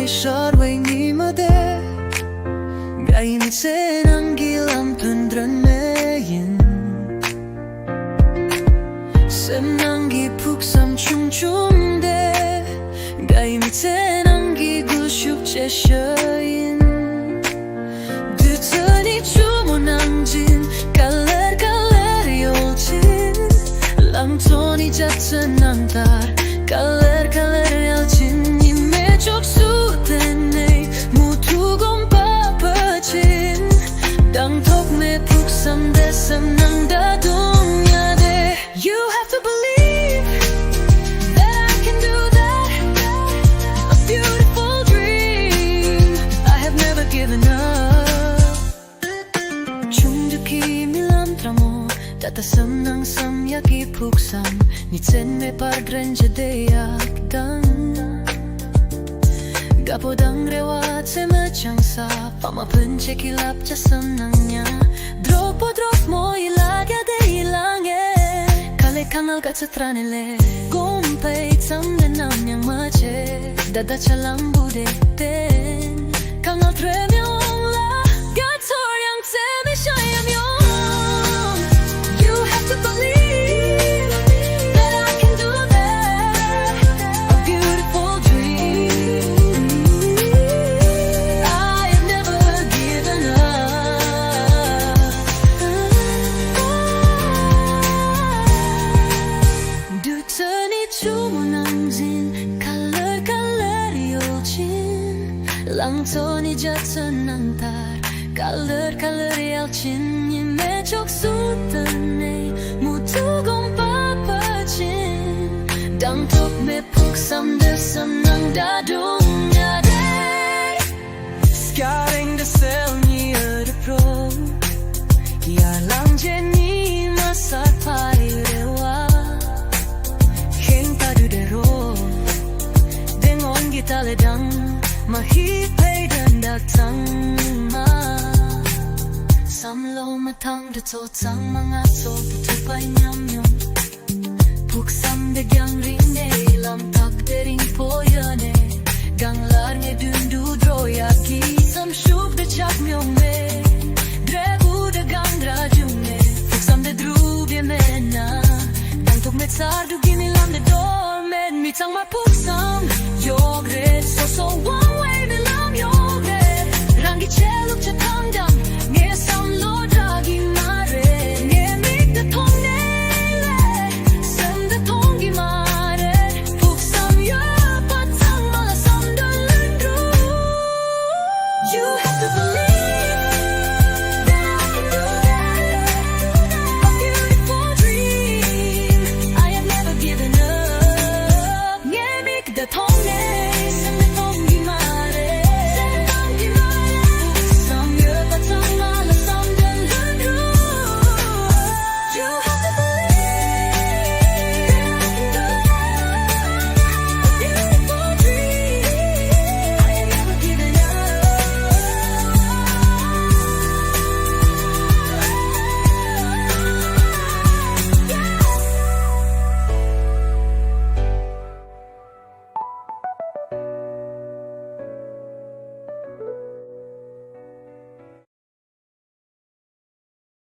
shot way ni ma de gai mi se nang gilam tundran meyin sem nang gi phuk sam chung chung de gai mi se nang gi gu shuk che shayin du tani chu mo nang jin kaler kaler yol chin lam toni jatsan nang tar kaler kaler yol chin ni me chok su tenei mu tu gom pa pa chin dang thok me phuk sam de sam nang da dung ya de you have to believe that I can do that a beautiful dream I have never given up chung du ki mi lam tramo tata sam nang sam ya ki phuk sam ni chen me par dren je de yak dang gapo dang rewa tse me chang sa pa ma pen che ki lap cha sam nang nya drop mo ilag ya de ilang e kale kanal ka trane le gom pe sam de nam yang ma che dada cha lam bu de ten kanal tre myong la ga tor yang tse me sha yam yong you have to believe that I can do that a beautiful dream I have never given up du tani chu mo nang jin kaler kaler yol chin lang toni jatsan nang tar kaler kaler yol chin ni me chok su tanei mu tu gom pa pa chin dang tok me phuk sam de sam nang da dung ya de scaring the cell near the pro ya lang je ni ma sa pai rewa hen ta du de ro deng on gita le dang ma hi pei dan da tang ma sam lo ma tang de to tang ma nga so tu pai nyam nyam phuk sam de gyang ring ne lam tak de ring po ya ne gang lar ne dun du dro ya ki sam shuk de chak myong me dre bu de gang dra jung ne phuk sam de dru bie me na dang tok me tsar du gi mi lam de dor men mi tang ma phuk sam yo gre so so wa